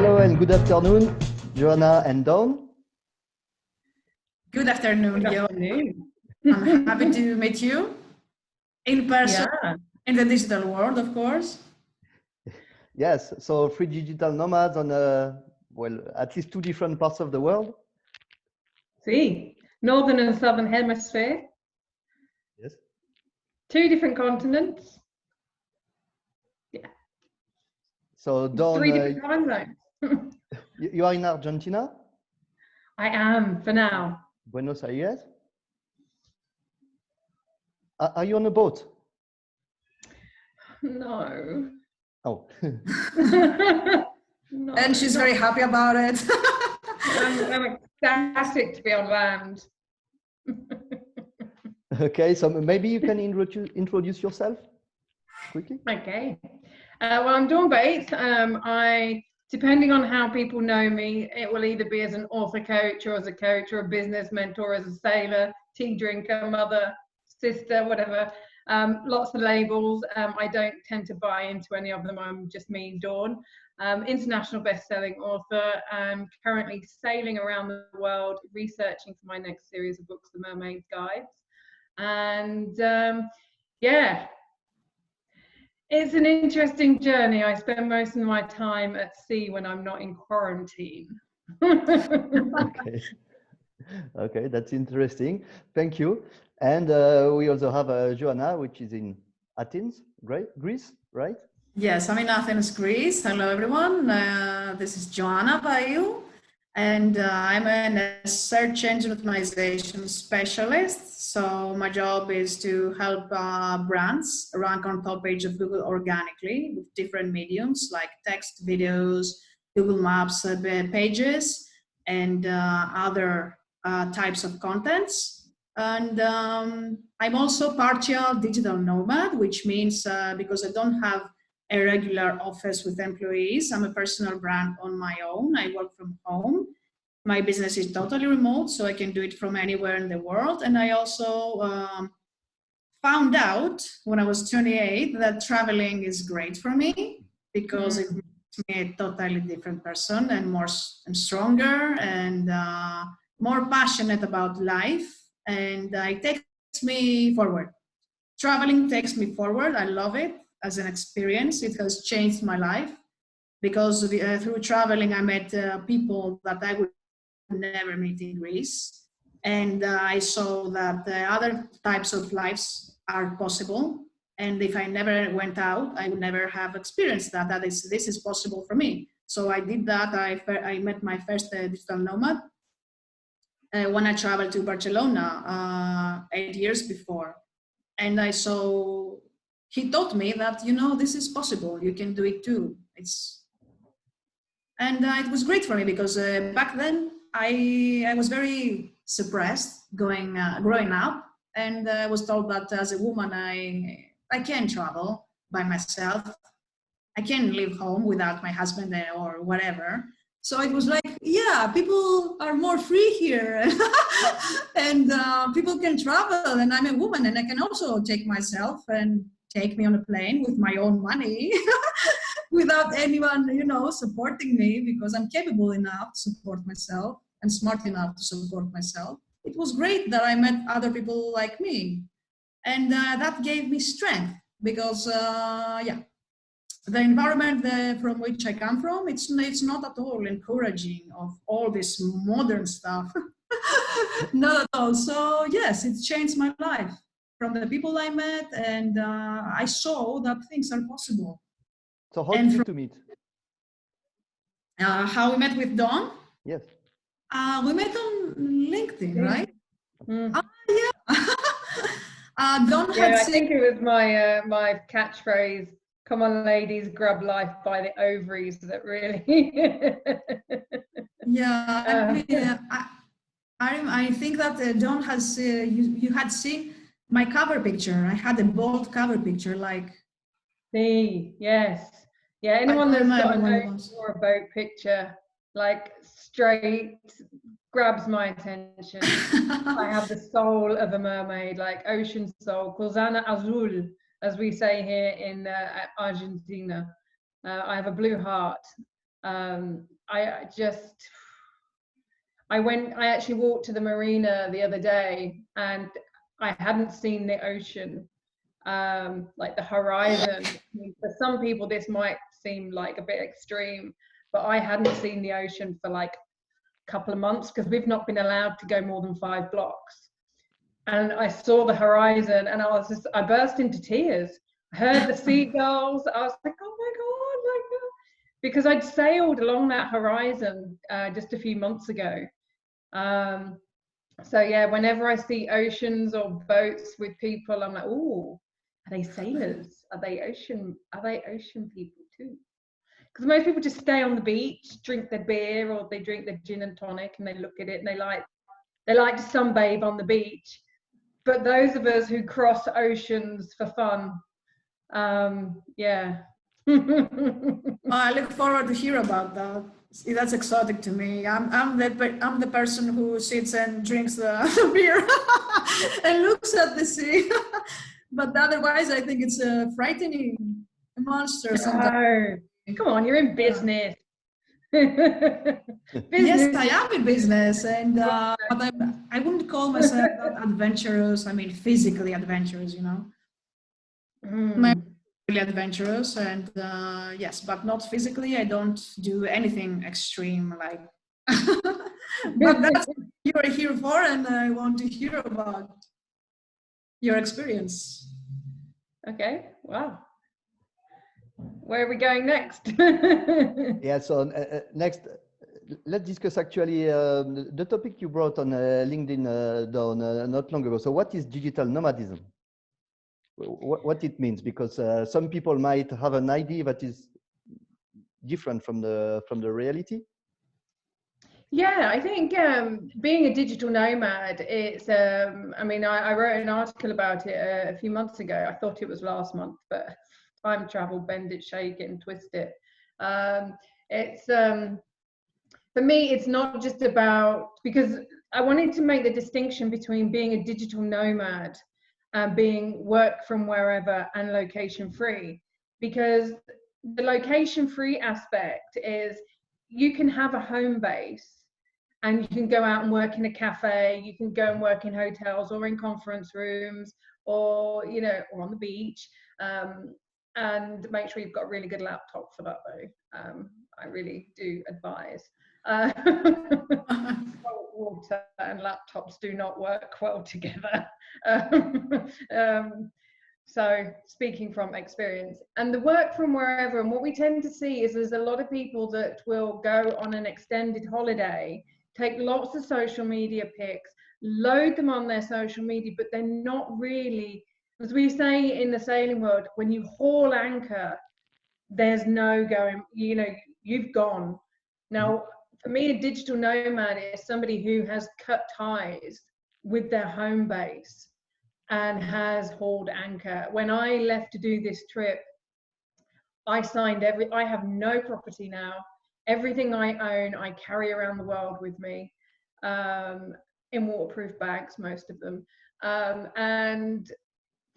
Hello and good afternoon, Joanna and Dawn. Good afternoon, Good Joe. afternoon. I'm happy to meet you in person, Yeah. in the digital world, of course. Yes, so 3 digital nomads on, well, at least 2 different parts of the world. See, Northern and Southern Hemisphere, Yes. 2 different continents, So Dawn, 3 different time zones. you are in Argentina, I am, for now. Buenos Aires. Are you on a boat? No. Oh. No, And she's not- very happy about it. I'm ecstatic to be on land. Okay, so maybe you can introduce yourself quickly. Okay. Well, I'm Dawn Bates. Depending on how people know me, it will either be as an author coach or as a coach or a business mentor, as a sailor, tea drinker, mother, sister, whatever. Lots of labels. I don't tend to buy into any of them. I'm just me, Dawn. International best-selling author. I'm currently sailing around the world, researching for my next series of books, The Mermaid's Guides. And yeah, it's an interesting journey. I spend most of my time at sea when I'm not in quarantine. Okay. Okay, that's interesting. Thank you. And we also have Joanna, which is in Athens, Greece, right? Yes, I'm in Athens, Greece. Hello, everyone. This is Joanna Vaiou, and I'm a search engine optimization specialist. So my job is to help brands rank on top page of Google organically with different mediums like text, videos, Google Maps pages, and other types of contents. And I'm also partial digital nomad, which means because I don't have a regular office with employees, I'm a personal brand on my own. I work from home. My business is totally remote, so I can do it from anywhere in the world. And I also found out when I was 28 that traveling is great for me because it makes me a totally different person and more and stronger and more passionate about life. And it takes me forward. Traveling takes me forward. I love it as an experience. It has changed my life because through traveling, I met people that I would never meet in Greece. And I saw that other types of lives are possible. And if I never went out, I would never have experienced that this is possible for me. So I did that. I met my first digital nomad when I traveled to Barcelona 8 years before. And I saw, he taught me that, you know, this is possible. You can do it too. It was great for me because back then I was very suppressed growing up, and I was told that as a woman I can't travel by myself. I can't leave home without my husband or whatever. So it was like, yeah, people are more free here and people can travel, and I'm a woman and I can also take myself and take me on a plane with my own money without anyone, you know, supporting me because I'm capable enough to support myself and smart enough to support myself. It was great that I met other people like me, and that gave me strength because, yeah, the environment from which I come from, it's not at all encouraging of all this modern stuff. Not at all. So yes, it changed my life from the people I met, and I saw that things are possible. So how did you to meet? How we met with Dawn? Yes. We met on LinkedIn, right? Mm. Yeah. Dawn had Yeah, I think it was my my catchphrase, "Come on, ladies, grab life by the ovaries," that really. Yeah, I think that Dawn has, you had seen my cover picture. I had a bold cover picture, like. See, yes. Yeah, anyone that's got a note or a boat picture, like straight, grabs my attention. I have the soul of a mermaid, like ocean soul, Corazón Azul, as we say here in Argentina. I have a blue heart. I actually walked to the marina the other day, and I hadn't seen the ocean, like the horizon. I mean, for some people, this might seem like a bit extreme, but I hadn't seen the ocean for like a couple of months because we've not been allowed to go more than 5 blocks. And I saw the horizon, and I burst into tears. I heard the seagulls. I was like, oh my God, like, because I'd sailed along that horizon just a few months ago. So yeah, whenever I see oceans or boats with people, I'm like, oh, are they sailors? Are they ocean people too? Because most people just stay on the beach, drink their beer, or they drink their gin and tonic, and they look at it and they like to sunbathe on the beach. But those of us who cross oceans for fun, yeah. I look forward to hear about that. See, that's exotic to me. I'm the person who sits and drinks the beer and looks at the sea. But otherwise, I think it's a frightening monster sometimes. No. Come on, you're in business. Yes, I am in business, and but I wouldn't call myself that adventurous. I mean, physically adventurous, you know. Really adventurous, and yes, but not physically. I don't do anything extreme, like. But that's what you're here for, and I want to hear about your experience. Okay. Wow. Where are we going next? Yeah. So next, let's discuss actually the topic you brought on LinkedIn down not long ago. So, what is digital nomadism? What it means, because some people might have an idea that is different from the reality. Yeah, I think being a digital nomad, it's I mean, I wrote an article about it a few months ago. I thought it was last month, but time travel, bend it, shake it and twist it. It's for me, it's not just about, because I wanted to make the distinction between being a digital nomad and being work from wherever and location free, because the location free aspect is you can have a home base and you can go out and work in a cafe, you can go and work in hotels or in conference rooms, or you know, or on the beach, and make sure you've got a really good laptop for that though. I really do advise. Water and laptops do not work well together. So speaking from experience, and the work from wherever, and what we tend to see is there's a lot of people that will go on an extended holiday, take lots of social media pics, load them on their social media, but they're not really, as we say in the sailing world, when you haul anchor, there's no going, you know, you've gone. Now, for me, a digital nomad is somebody who has cut ties with their home base and has hauled anchor. When I left to do this trip, I have no property now. Everything I own, I carry around the world with me, in waterproof bags, most of them. And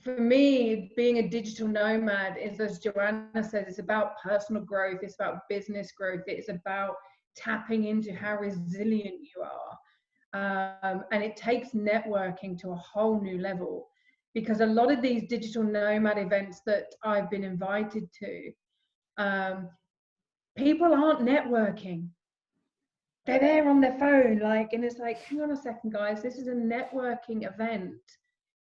for me, being a digital nomad is, as Joanna said, it's about personal growth, it's about business growth, it's about tapping into how resilient you are. And it takes networking to a whole new level, because a lot of these digital nomad events that I've been invited to, people aren't networking. They're there on their phone, like, and it's like, hang on a second, guys, this is a networking event.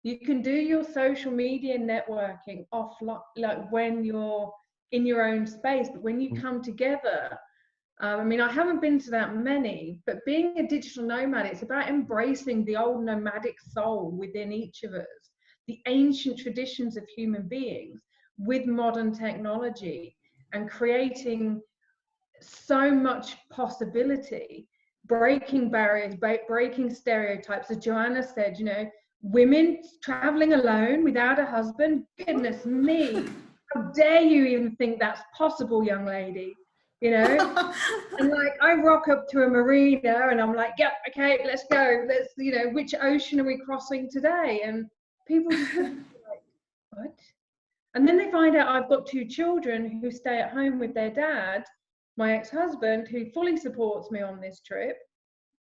You can do your social media networking offline, like when you're in your own space, but when you come together, I mean, I haven't been to that many, but being a digital nomad, it's about embracing the old nomadic soul within each of us, the ancient traditions of human beings with modern technology, and creating so much possibility, breaking barriers, breaking stereotypes. As Joanna said, you know, women traveling alone without a husband, goodness me, how dare you even think that's possible, young lady? You know, and like I rock up to a marina and I'm like, yep, okay, let's go. Let's, you know, which ocean are we crossing today? And people just look at me like, what? And then they find out I've got 2 children who stay at home with their dad, my ex-husband, who fully supports me on this trip.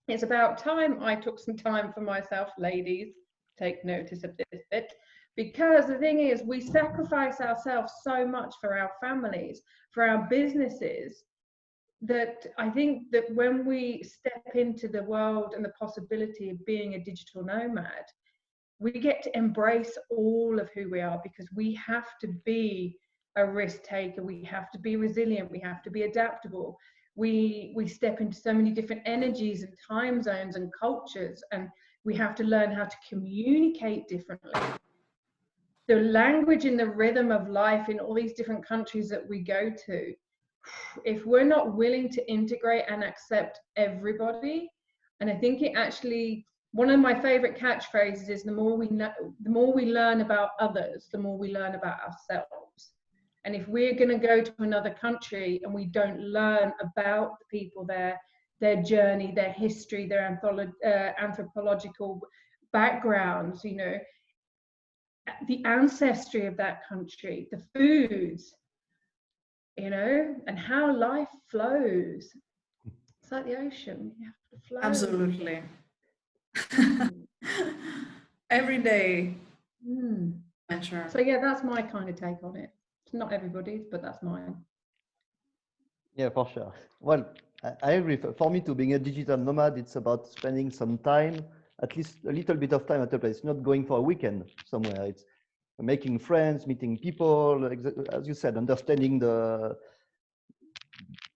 It's about time I took some time for myself. Ladies, take notice of this bit, because the thing is, we sacrifice ourselves so much for our families, for our businesses, that I think that when we step into the world and the possibility of being a digital nomad, we get to embrace all of who we are, because we have to be a risk taker, we have to be resilient, we have to be adaptable. We step into so many different energies and time zones and cultures, and we have to learn how to communicate differently. The language and the rhythm of life in all these different countries that we go to, if we're not willing to integrate and accept everybody, and I think it actually, one of my favorite catchphrases is, the more we learn about others, the more we learn about ourselves. And if we're going to go to another country and we don't learn about the people there, their journey, their history, their anthropological backgrounds, you know, the ancestry of that country, the foods, you know, and how life flows. It's like the ocean, you have to flow. Absolutely. Every day. Sure. So yeah, that's my kind of take on it. It's not everybody's, but that's mine. Yeah, for sure. Well, I agree. For me, to being a digital nomad, it's about spending some time, at least a little bit of time at a place, not going for a weekend somewhere. It's making friends, meeting people, as you said, understanding the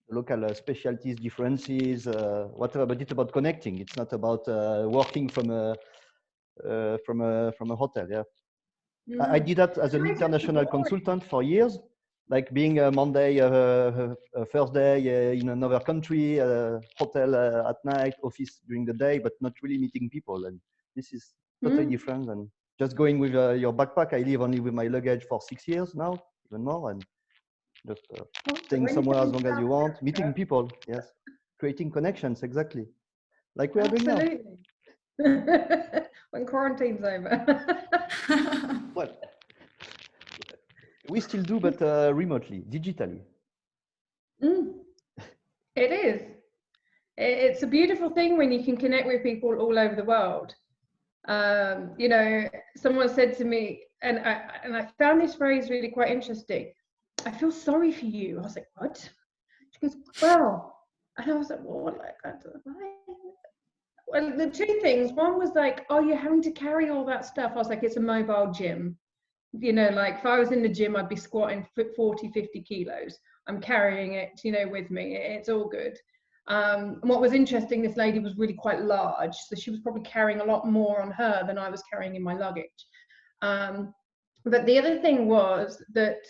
local specialties, differences, whatever. But it's about connecting. It's not about working from a hotel. Yeah, I did that as an international consultant for years, like being a Monday, Thursday in another country, hotel at night, office during the day, but not really meeting people. And this is totally different than just going with your backpack. I live only with my luggage for 6 years now, even more, and just staying somewhere as long as you want, meeting people, yes, creating connections, exactly, like we are doing now. When quarantine's over. Well, we still do, but remotely, digitally. It is. It's a beautiful thing when you can connect with people all over the world. You know, someone said to me, and I found this phrase really quite interesting. I feel sorry for you. I was like, what? She goes, well, and I was like, well, like, I don't know. Well, the two things. One was like, oh, you're having to carry all that stuff. I was like, it's a mobile gym. You know, like if I was in the gym, I'd be squatting 40, 50 kilos. I'm carrying it, you know, with me. It's all good. And what was interesting, this lady was really quite large. So she was probably carrying a lot more on her than I was carrying in my luggage. But the other thing was that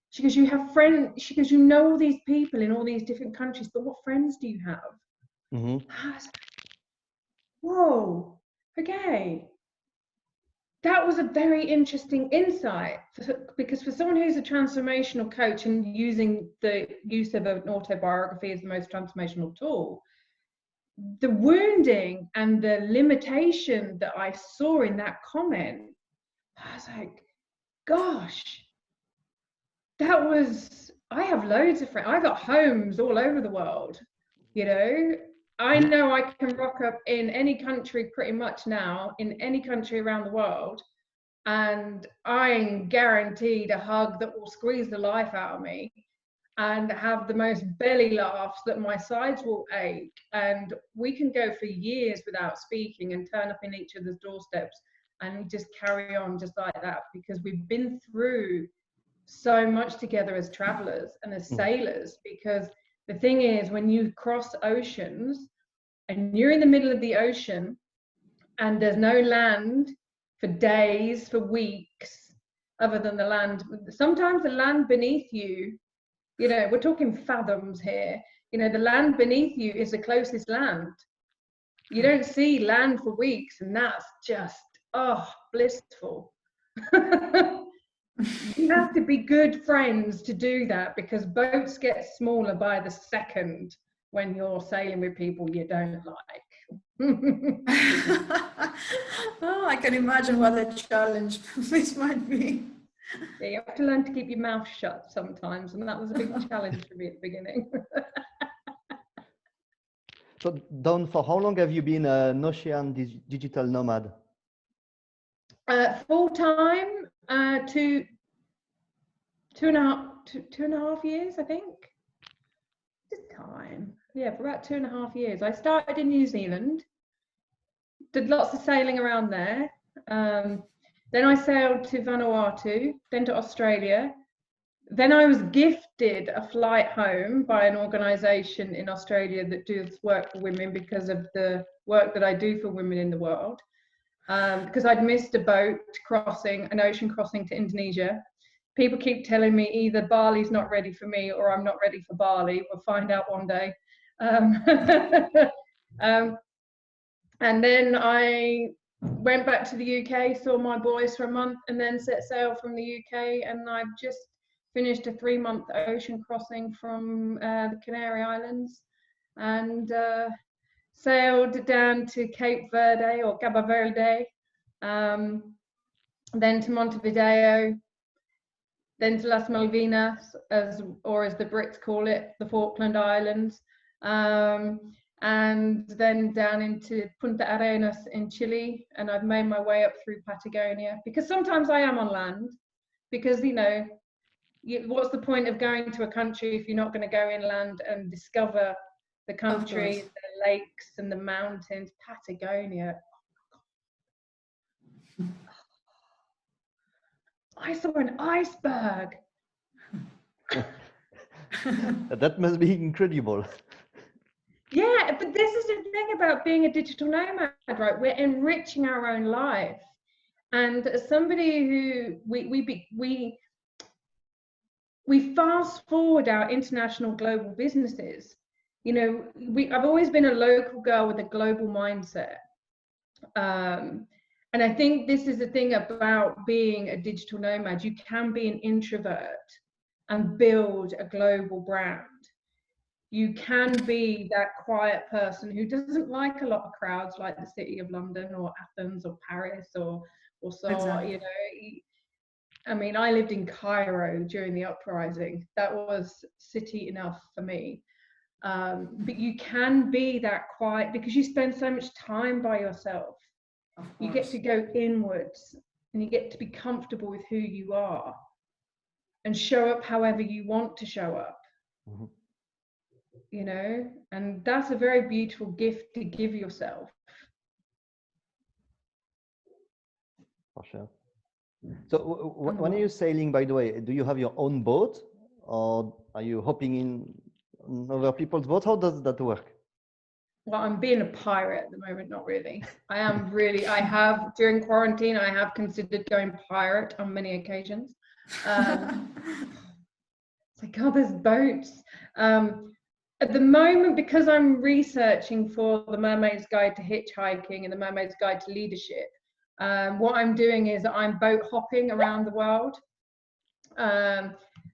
she goes, you have friends, she goes, you know all these people in all these different countries, but what friends do you have? I was like, whoa, okay. That was a very interesting insight, because for someone who's a transformational coach and using the use of an autobiography as the most transformational tool, the wounding and the limitation that I saw in that comment, I was like, gosh, that was, I have loads of friends. I got homes all over the world, you know. I know I can rock up in any country pretty much now, in any country around the world, and I'm guaranteed a hug that will squeeze the life out of me, and have the most belly laughs that my sides will ache, and we can go for years without speaking and turn up in each other's doorsteps and just carry on just like that, because we've been through so much together as travelers and as sailors. Because the thing is, when you cross oceans and you're in the middle of the ocean and there's no land for days, for weeks, other than the land, sometimes the land beneath you, you know, we're talking fathoms here, you know, the land beneath you is the closest land. You don't see land for weeks, and that's just, oh, blissful. You have to be good friends to do that, because boats get smaller by the second when you're sailing with people you don't like. Oh, I can imagine what a challenge this might be. Yeah, you have to learn to keep your mouth shut sometimes, and that was a big challenge for me at the beginning. So, Dawn, for how long have you been a Notion digital nomad? Full time, two and a half years, I think. This time, yeah, for about 2.5 years. I started in New Zealand, did lots of sailing around there. Then I sailed to Vanuatu, then to Australia. Then I was gifted a flight home by an organisation in Australia that does work for women because of the work that I do for women in the world. Because I'd missed a boat crossing, an ocean crossing to Indonesia. People keep telling me either Bali's not ready for me or I'm not ready for Bali. We'll find out one day. And then I went back to the UK, saw my boys for a month, and then set sail from the UK. And I've just finished a 3-month ocean crossing from the Canary Islands, and sailed down to Cape Verde or Cabo Verde, then to Montevideo, then to Las Malvinas, as the Brits call it, the Falkland Islands, and then down into Punta Arenas in Chile. And I've made my way up through Patagonia, because sometimes I am on land, because, you know, what's the point of going to a country if you're not going to go inland and discover the country, the lakes and the mountains? Patagonia. I saw an iceberg. That must be incredible. Yeah, but this is the thing about being a digital nomad, right? We're enriching our own life. And as somebody who we fast forward our international global businesses, you know, I've always been a local girl with a global mindset. And I think this is the thing about being a digital nomad. You can be an introvert and build a global brand. You can be that quiet person who doesn't like a lot of crowds, like the city of London or Athens or Paris or exactly. You know. I mean, I lived in Cairo during the uprising. That was city enough for me. But you can be that quiet because you spend so much time by yourself. You get to go inwards and you get to be comfortable with who you are and show up however you want to show up. Mm-hmm. You know, and that's a very beautiful gift to give yourself. For sure. So when are you sailing, by the way? Do you have your own boat, or are you hopping in other people's boats? How does that work? Well, I'm being a pirate at the moment, not really. I have, during quarantine, I have considered going pirate on many occasions. It's like, oh, there's boats. At the moment, because I'm researching for the Mermaid's Guide to Hitchhiking and the Mermaid's Guide to Leadership, what I'm doing is I'm boat hopping around the world.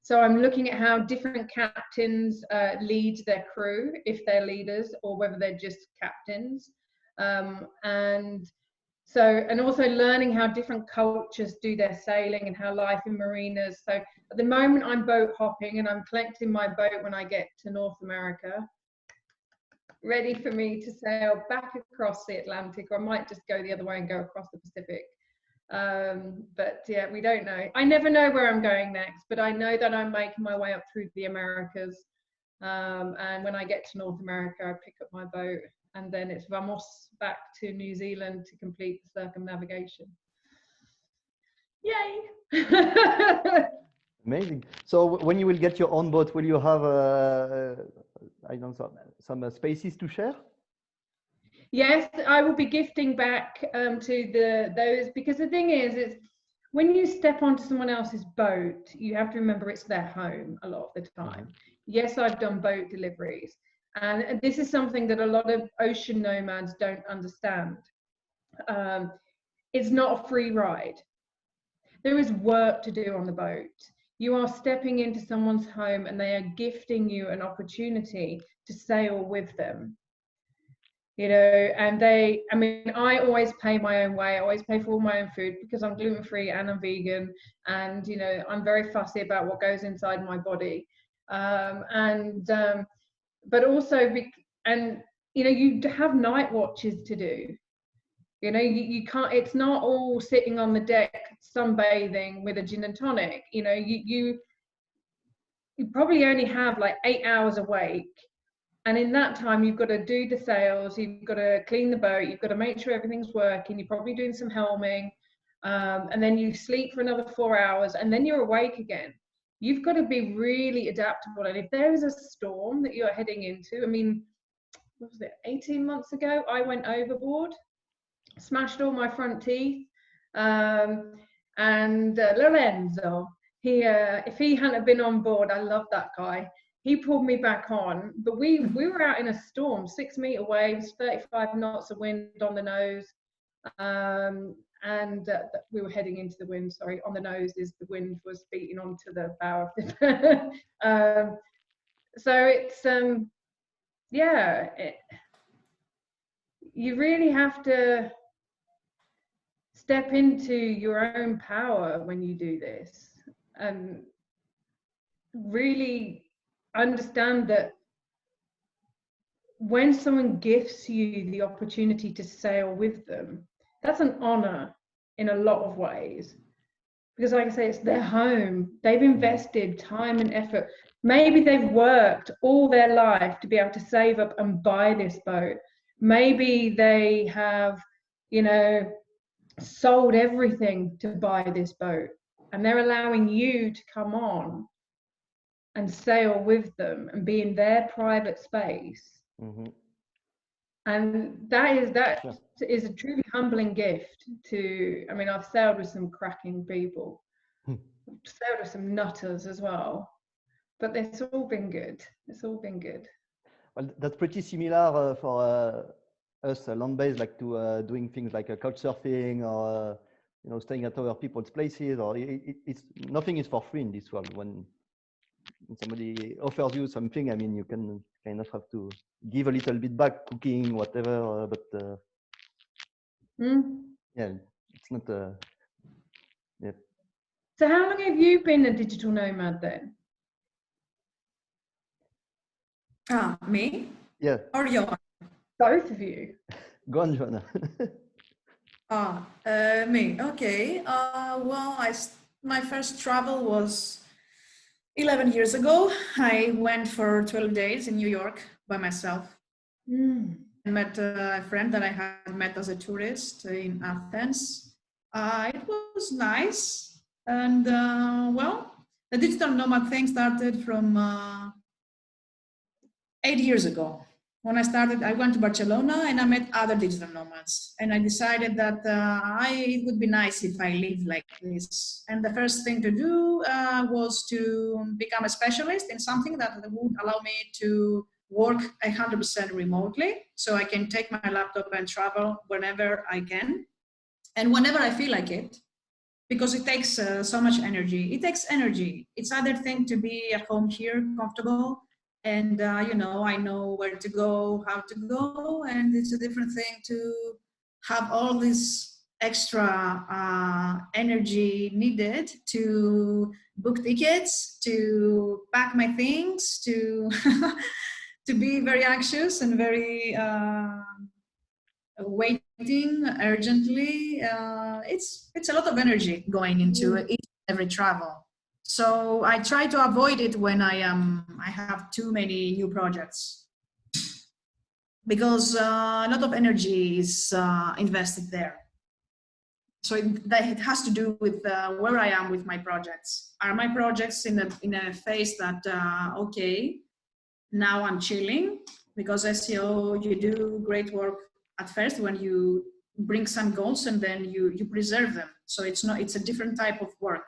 So I'm looking at how different captains lead their crew, if they're leaders or whether they're just captains. And also learning how different cultures do their sailing and how life in marinas. So at the moment I'm boat hopping and I'm collecting my boat when I get to North America, ready for me to sail back across the Atlantic, or I might just go the other way and go across the Pacific. But yeah, we don't know. I never know where I'm going next, but I know that I'm making my way up through the Americas. And when I get to North America, I pick up my boat and then it's vamos back to New Zealand to complete the circumnavigation. Yay! Amazing. So when you will get your own boat, will you have I don't know, some spaces to share? Yes, I will be gifting back to those, because the thing is, it's when you step onto someone else's boat, you have to remember it's their home a lot of the time. Mm-hmm. Yes, I've done boat deliveries, and this is something that a lot of ocean nomads don't understand. It's not a free ride. There is work to do on the boat. You are stepping into someone's home and they are gifting you an opportunity to sail with them. you know, and I mean, I always pay my own way. I always pay for all my own food because I'm gluten-free and I'm vegan, and, you know, I'm very fussy about what goes inside my body. But also, and, you know, you have night watches to do. You know, you can't, it's not all sitting on the deck sunbathing with a gin and tonic. You know, you probably only have like 8 hours awake. And in that time, you've got to do the sails, you've got to clean the boat, you've got to make sure everything's working, you're probably doing some helming, and then you sleep for another 4 hours, and then you're awake again. You've got to be really adaptable. And if there is a storm that you're heading into, I mean, what was it, 18 months ago, I went overboard, smashed all my front teeth, and Lorenzo, if he hadn't been on board, I love that guy. He pulled me back on, but we were out in a storm, 6 meter waves, 35 knots of wind on the nose, and we were heading into the wind. Sorry, on the nose is the wind was beating onto the bow of the. So it's yeah, you really have to step into your own power when you do this, and really understand that when someone gifts you the opportunity to sail with them, that's an honor in a lot of ways, because like I say, it's their home. They've invested time and effort. Maybe they've worked all their life to be able to save up and buy this boat. Maybe they have, you know, sold everything to buy this boat, and they're allowing you to come on and sail with them and be in their private space. Mm-hmm. And that is a truly humbling gift to, I mean, I've sailed with some cracking people, sailed with some nutters as well, but it's all been good. It's all been good. Well, that's pretty similar for us land-based, like to doing things like couch surfing or you know, staying at other people's places, or it's nothing is for free in this world. When somebody offers you something, I mean, you can kind of have to give a little bit back, cooking, whatever. But yeah, it's not. Yeah. So how long have you been a digital nomad then? Me? Yeah. Or Joanna? Both of you. Go on, Joanna. Me. Okay. Well, my first travel was 11 years ago. I went for 12 days in New York by myself. I met a friend that I had met as a tourist in Athens. It was nice. And well, the digital nomad thing started from 8 years ago. When I started, I went to Barcelona and I met other digital nomads. And I decided that it would be nice if I lived like this. And the first thing to do was to become a specialist in something that would allow me to work 100% remotely. So I can take my laptop and travel whenever I can and whenever I feel like it. Because it takes so much energy. It takes energy. It's other thing to be at home here, comfortable. And, you know, I know where to go, how to go. And it's a different thing to have all this extra energy needed to book tickets, to pack my things, to, to be very anxious and very waiting urgently. It's a lot of energy going into each and every travel. So I try to avoid it when I have too many new projects, because a lot of energy is invested there. So it has to do with where I am with my projects. Are my projects in a phase that okay, now I'm chilling, because SEO, you do great work at first when you bring some goals and then you preserve them. So it's a different type of work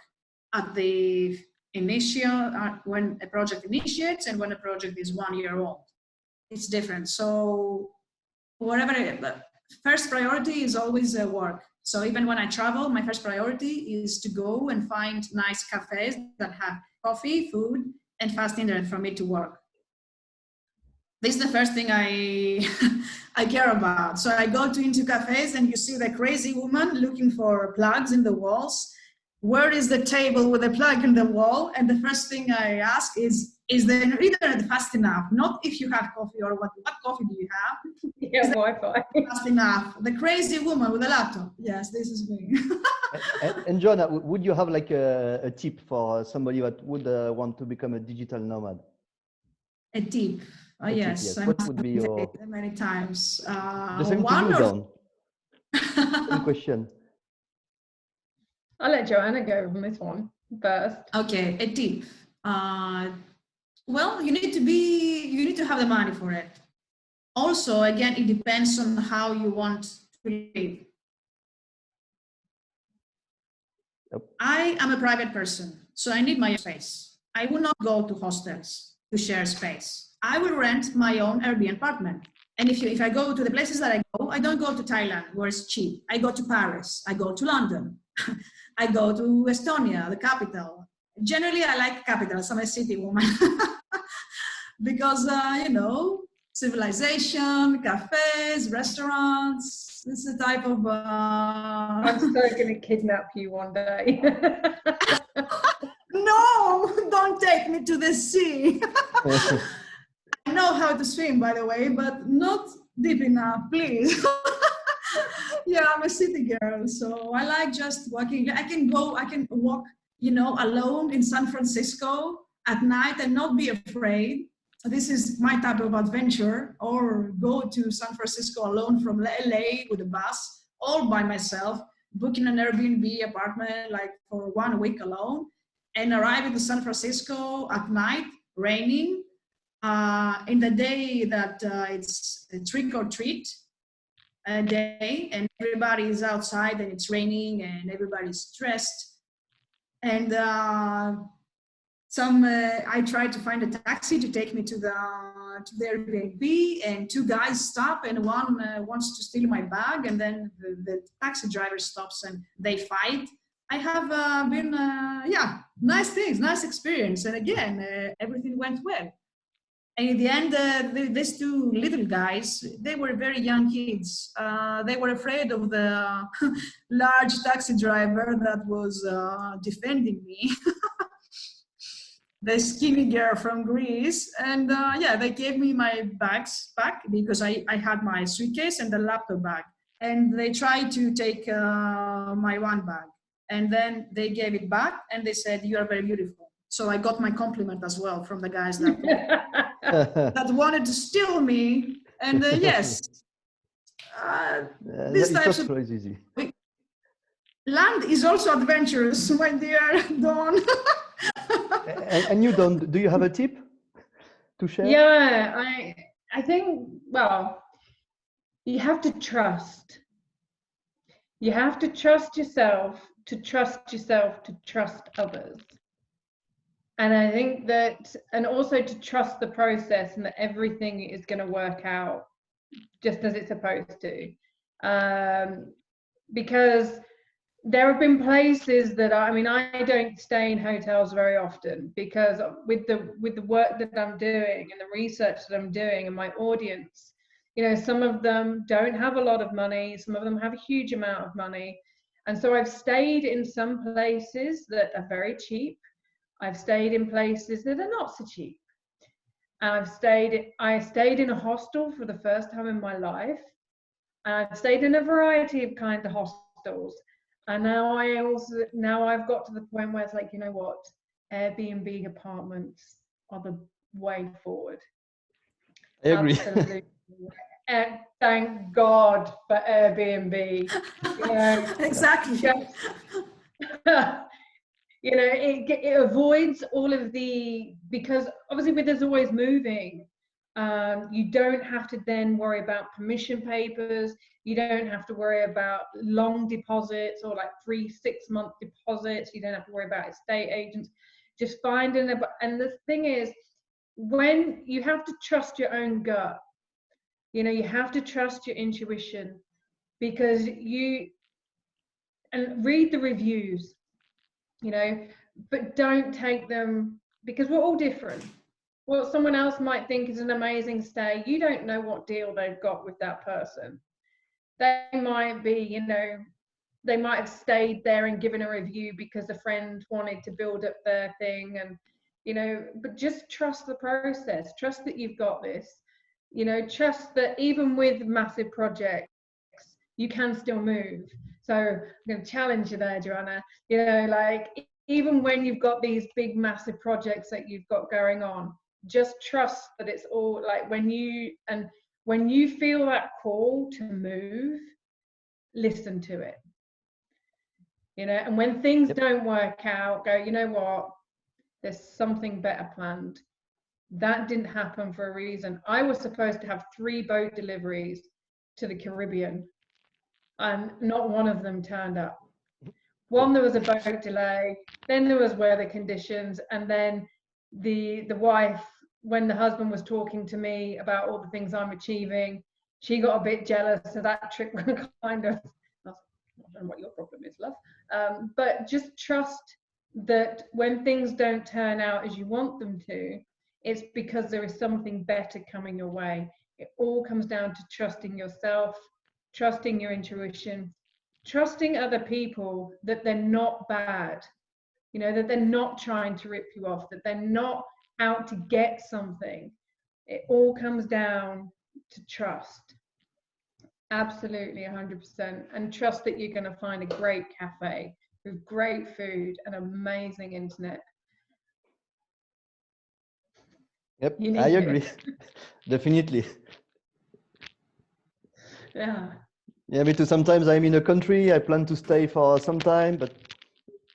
at the initial, when a project initiates and when a project is 1 year old. It's different. So whatever, first priority is always work. So even when I travel, my first priority is to go and find nice cafes that have coffee, food, and fast internet for me to work. This is the first thing I I care about. So I go into cafes and you see the crazy woman looking for plugs in the walls. Where is the table with a plug in the wall? And the first thing I ask is the internet fast enough? Not if you have coffee or what coffee do you have? Yeah, Wi-Fi. Fast enough. The crazy woman with a laptop. Yes, this is me. And Joanna, would you have like a tip for somebody that would want to become a digital nomad? A tip. A Yes, tip, yes. I What must would be have your... said it many times. The same to you, Dawn. Same question. I'll let Joanna go on this one first. Okay, a tip. Well, you need to have the money for it. Also, again, it depends on how you want to live. Yep. I am a private person, so I need my space. I will not go to hostels to share space. I will rent my own Airbnb apartment. And if I go to the places that I don't go to Thailand where it's cheap. I go to Paris. I go to London. I go to Estonia, the capital. Generally, I like capitals. I'm a city woman because, civilization, cafes, restaurants. This is a type of... I'm so going to kidnap you one day. No, don't take me to the sea. I know how to swim, by the way, but not deep enough, please. Yeah, I'm a city girl, so I like just walking. I can walk, alone in San Francisco at night and not be afraid. This is my type of adventure. Or go to San Francisco alone from LA with a bus, all by myself, booking an Airbnb apartment like for 1 week alone, and arriving to San Francisco at night, raining. In the day that it's a trick or treat day, and everybody is outside and it's raining and everybody's stressed. And I tried to find a taxi to take me to the Airbnb, and 2 guys stop, and one wants to steal my bag, and then the taxi driver stops and they fight. I have been, nice things, nice experience. And again, everything went well. And in the end, these 2 little guys, they were very young kids. They were afraid of the large taxi driver that was defending me. The skinny girl from Greece. And they gave me my bags back because I had my suitcase and the laptop bag. And they tried to take my one bag. And then they gave it back and they said, "You are very beautiful." So I got my compliment as well from the guys that wanted to steal me. And yes, this type of easy. Land is also adventurous, my dear Dawn. And you, Dawn, do you have a tip to share? Yeah, I think, well, you have to trust. You have to trust yourself to trust others. And I think that, and also to trust the process and that everything is going to work out just as it's supposed to. Because there have been places that I don't stay in hotels very often, because with the work that I'm doing and the research that I'm doing and my audience, some of them don't have a lot of money, some of them have a huge amount of money. And so I've stayed in some places that are very cheap. I've stayed in places that are not so cheap. And I stayed in a hostel for the first time in my life. And I've stayed in a variety of kinds of hostels. And now I've got to the point where it's like, you know what? Airbnb apartments are the way forward. I agree. Absolutely. And thank God for Airbnb. Exactly. It avoids all of because obviously there's always moving. You don't have to then worry about permission papers. You don't have to worry about long deposits or like 3-6 month deposits. You don't have to worry about estate agents. Just and the thing is, when you have to trust your own gut, you have to trust your intuition, because and read the reviews, but don't take them, because we're all different. what someone else might think is an amazing stay, you don't know what deal they've got with that person. They might be, you know, they might have stayed there and given a review because a friend wanted to build up their thing, and, you know, but just trust the process, trust that you've got this, you know, trust that even with massive projects, you can still move. So I'm going to challenge you there, Joanna, you know, like, even when you've got these big, massive projects that you've got going on, just trust that it's all like, when you feel that call to move, listen to it. You know, and when things don't work out, go, you know what, there's something better planned. That didn't happen for a reason. I was supposed to have 3 boat deliveries to the Caribbean, and not one of them turned up. One, there was a boat delay, then there was weather conditions, and then the wife, when the husband was talking to me about all the things I'm achieving, she got a bit jealous, so that trip kind of, I don't know what your problem is, love. But just trust that when things don't turn out as you want them to, it's because there is something better coming your way. It all comes down to trusting yourself, trusting your intuition, trusting other people, that they're not bad, you know, that they're not trying to rip you off, that they're not out to get something. It all comes down to trust. Absolutely, 100%. And trust that you're going to find a great cafe with great food and amazing internet. Yep, I agree. Definitely. Yeah. Yeah, me too. Sometimes I'm in a country, I plan to stay for some time, but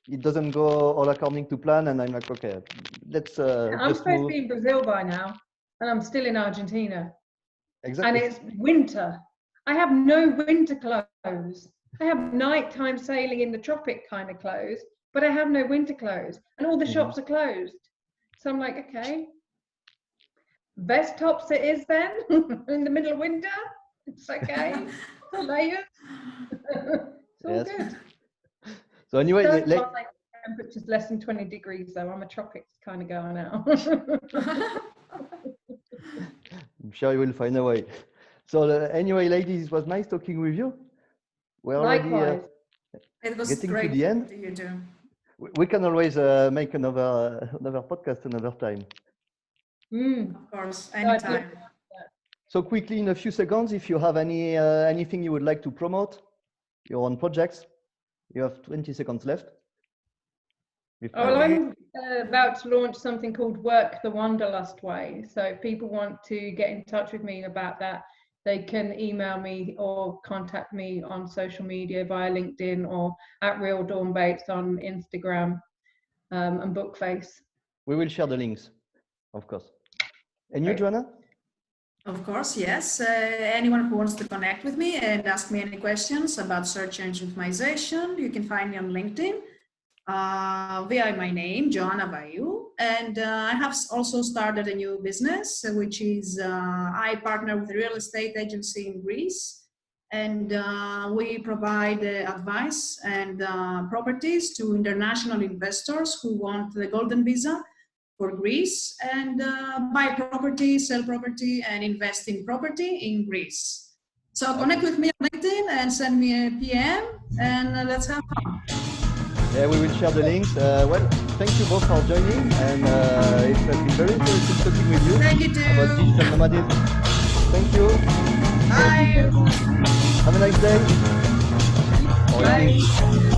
it doesn't go all according to plan, and I'm like, okay, let's I'm supposed to be in Brazil by now, and I'm still in Argentina. Exactly. And it's winter. I have no winter clothes. I have nighttime sailing in the tropic kind of clothes, but I have no winter clothes, and all the shops are closed. So I'm like, okay, vest tops it is then, in the middle of winter. It's okay. Layers. It's all good. So anyway, Don't like temperatures less than 20 degrees though. I'm a tropics kind of girl now. I'm sure you will find a way. So anyway, ladies, it was nice talking with you. We're already it was getting great to the end. To you too. We can always make another podcast another time. Of course, anytime. So quickly, in a few seconds, if you have anything you would like to promote, your own projects, you have 20 seconds left. Well, I'm about to launch something called Work the Wanderlust Way. So if people want to get in touch with me about that, they can email me or contact me on social media via LinkedIn or at Real Dawn Bates on Instagram and Bookface. We will share the links, of course. And you, Joanna? Of course, yes. Anyone who wants to connect with me and ask me any questions about search engine optimization, you can find me on LinkedIn via my name, Joanna Vaiou. And I have also started a new business, which is I partner with a real estate agency in Greece. And we provide advice and properties to international investors who want the golden visa for Greece and buy property, sell property, and invest in property in Greece. So connect with me on LinkedIn and send me a PM, and let's have fun. Yeah, we will share the links. Well, thank you both for joining, and it has been very interesting talking with you. Thank you too. About digital nomadism. Thank you. Bye. Have a nice day. Bye.